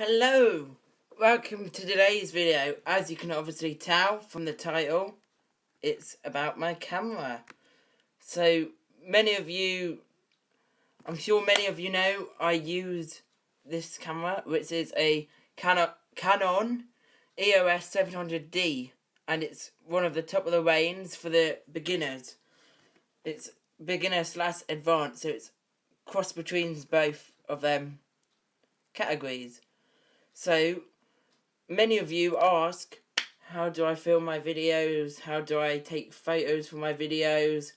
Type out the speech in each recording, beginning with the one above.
Hello, welcome to today's video. As you can obviously tell from the title, it's about my camera. So many of you, I'm sure many of you know, I use this camera, which is a Canon EOS 700D, and it's one of the top of the range for the beginners. It's beginner / advanced, so it's cross between both of them categories. So many of you ask, how do I film my videos? How do I take photos for my videos?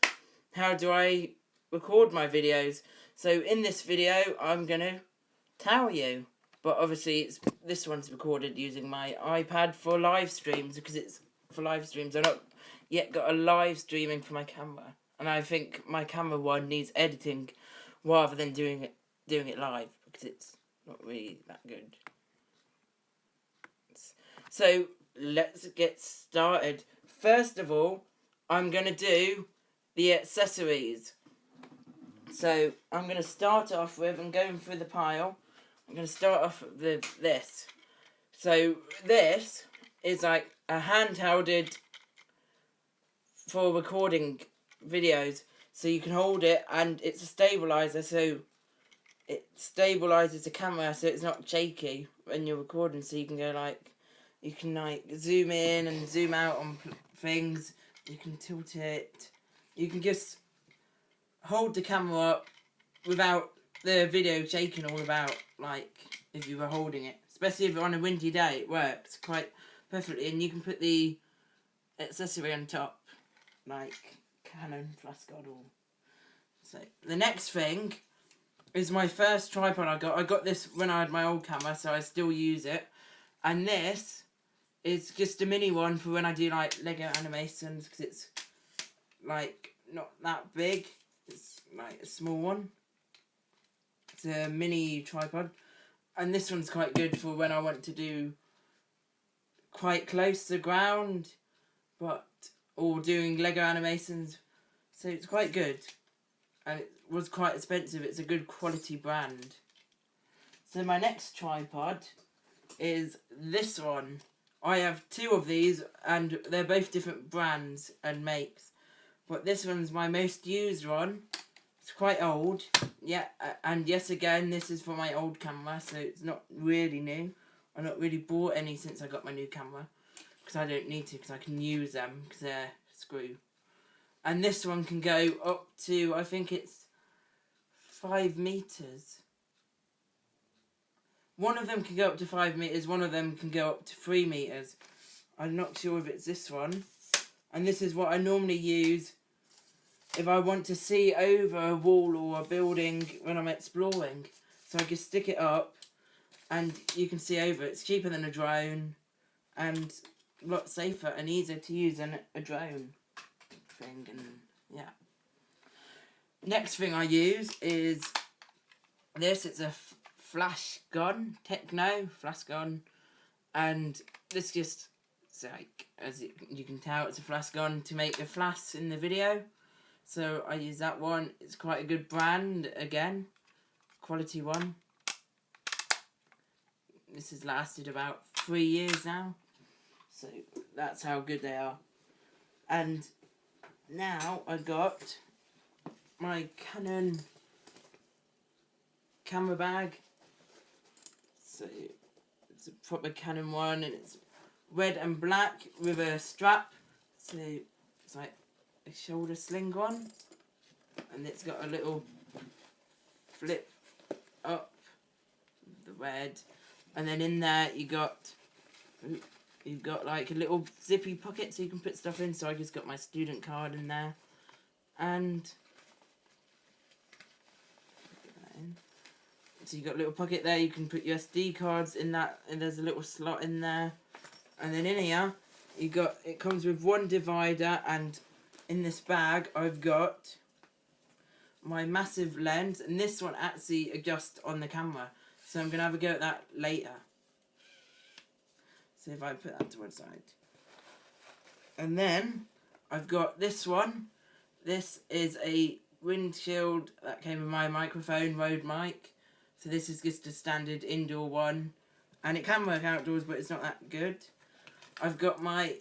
How do I record my videos? So in this video, I'm going to tell you. But obviously, this one's recorded using my iPad for live streams, because it's for live streams. I've not yet got a live streaming for my camera. And I think my camera one needs editing rather than doing it live, because it's not really that good. So let's get started. First of all, I'm going to do the accessories. So I'm going to start off with, I'm going through the pile. I'm going to start off with this. So this is like a handhelded for recording videos. So you can hold it, and it's a stabilizer, so it stabilizes the camera so it's not shaky when you're recording. So you can go like, you can like zoom in and zoom out on things. You can tilt it. You can just hold the camera up without the video shaking all about, like if you were holding it. Especially if on a windy day, it works quite perfectly. And you can put the accessory on top, like Canon flash God. So the next thing is my first tripod I got. I got this when I had my old camera, so I still use it. And this is just a mini one for when I do like Lego animations, because it's like not that big. It's like a small one. It's a mini tripod. And this one's quite good for when I want to do quite close to the ground, or doing Lego animations. So it's quite good. And it was quite expensive. It's a good quality brand. So my next tripod is this one. I have two of these, and they're both different brands and makes. But this one's my most used one. It's quite old. Yeah, and yes, again, this is for my old camera, so it's not really new. I've not really bought any since I got my new camera, because I don't need to, because I can use them, because they're screw. And this one can go up to, I think it's 5 meters. One of them can go up to 5 meters, one of them can go up to 3 meters. I'm not sure if it's this one. And this is what I normally use if I want to see over a wall or a building when I'm exploring. So I can stick it up and you can see over. It's cheaper than a drone and a lot safer and easier to use than a drone thing. And yeah. Next thing I use is this. It's a flash gun, Techno flash gun, and this just, it's like, as you can tell, it's a flash gun to make the flash in the video. So I use that one. It's quite a good brand, again, quality one. This has lasted about 3 years now, so that's how good they are. And now I got my Canon camera bag. So it's a proper Canon one, and it's red and black with a strap. So it's like a shoulder sling one, and it's got a little flip up, the red, and then in there you've got like a little zippy pocket so you can put stuff in. So I just got my student card in there, and so you got a little pocket there, you can put your SD cards in that, and there's a little slot in there. And then in here, it comes with one divider, and in this bag I've got my massive lens, and this one actually adjusts on the camera. So I'm going to have a go at that later. So if I put that to one side. And then I've got this one. This is a windshield that came with my microphone, Rode mic. So this is just a standard indoor one. and it can work outdoors, but it's not that good. I've got my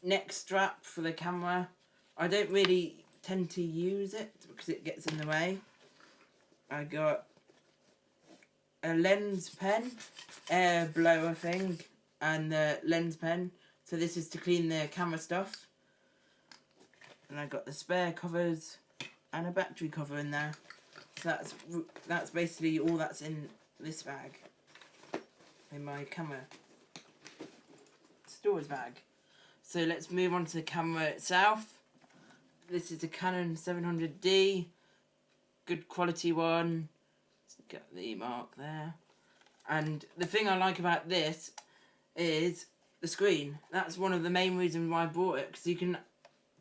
neck strap for the camera. I don't really tend to use it because it gets in the way. I got a lens pen, air blower thing, and the lens pen. So this is to clean the camera stuff. And I got the spare covers and a battery cover in there. So that's basically all that's in this bag, in my camera storage bag. So let's move on to the camera itself. This is a Canon 700D, good quality one. Got the mark there. And the thing I like about this is the screen. That's one of the main reasons why I bought it, because you can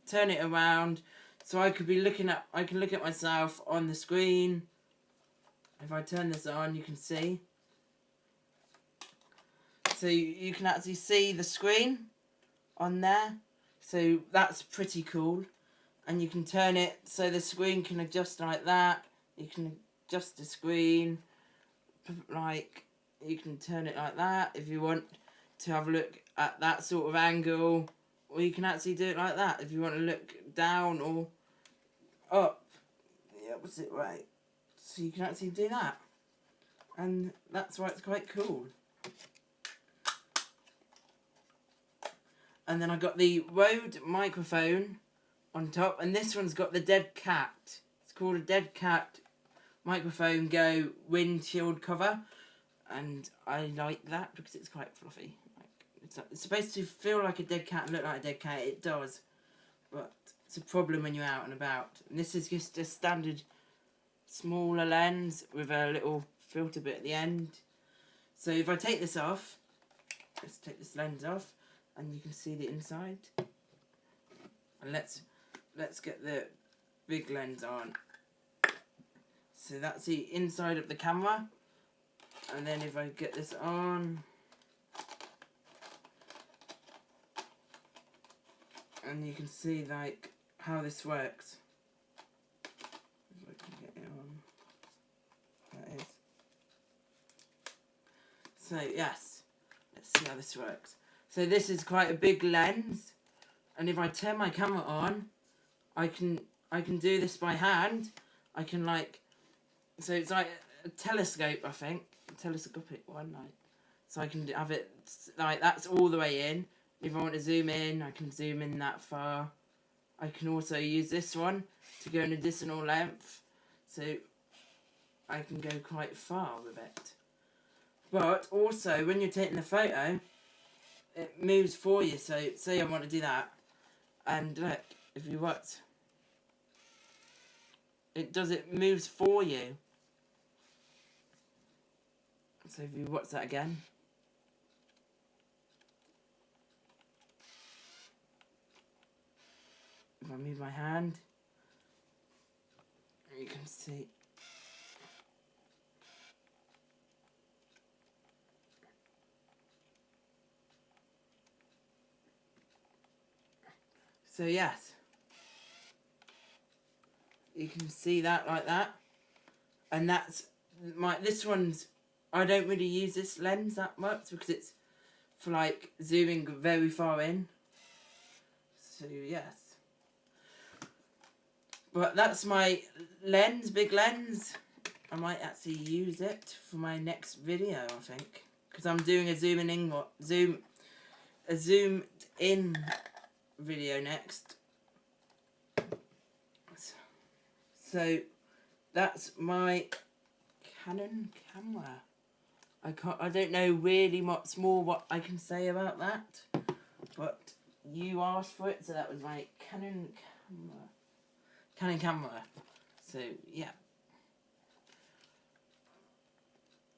turn it around, so I can look at myself on the screen. If I turn this on, you can see. So you can actually see the screen on there. So that's pretty cool. And you can turn it so the screen can adjust like that. You can adjust the screen, like, you can turn it like that if you want to have a look at that sort of angle, or you can actually do it like that if you want to look down or up the opposite way. So you can actually do that, and that's why it's quite cool. And then I got the Rode microphone on top, and this one's got the Dead Cat. It's called a Dead Cat Microphone Go windshield cover, and I like that because it's quite fluffy. Like, it's supposed to feel like a dead cat and look like a dead cat. It does, but it's a problem when you're out and about. And this is just a standard smaller lens with a little filter bit at the end. So if I take this off, let's take this lens off, and you can see the inside. And let's get the big lens on. So that's the inside of the camera. And then if I get this on, and you can see like how this works. If I can get it on. That is. So yes, let's see how this works. So this is quite a big lens, and if I turn my camera on, I can do this by hand. I can like, so it's like a telescope, I think, a telescopic one, like, so I can have it like that's all the way in. If I want to zoom in, I can zoom in that far. I can also use this one to go an additional length, so I can go quite far with it. But also, when you're taking the photo, it moves for you. So say I want to do that, and look, if you watch, it moves for you. So if you watch that again, if I move my hand, you can see. So yes, you can see that like that, and that's this one's, I don't really use this lens that much because it's for like zooming very far in. So yes, but that's my lens, big lens. I might actually use it for my next video, I think, because I'm doing a zoomed in video next. So that's my Canon camera. I don't know really much more what I can say about that, but you asked for it, so that was my Canon camera. So yeah,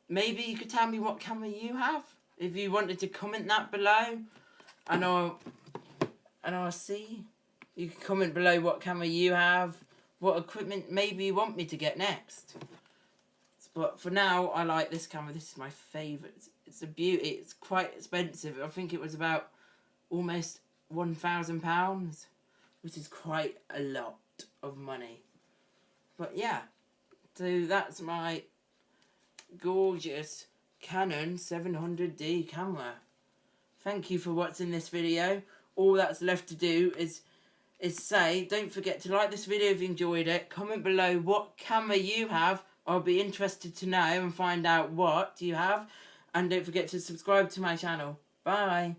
maybe you could tell me what camera you have if you wanted to comment that below, and I'll see. You can comment below what camera you have, what equipment maybe you want me to get next. But for now, I like this camera. This is my favourite. It's a beauty. It's quite expensive. I think it was about almost £1,000, which is quite a lot of money. But yeah, so that's my gorgeous Canon 700D camera. Thank you for watching this video. All that's left to do is say, don't forget to like this video if you enjoyed it. Comment below what camera you have. I'll be interested to know and find out what you have. And don't forget to subscribe to my channel. Bye.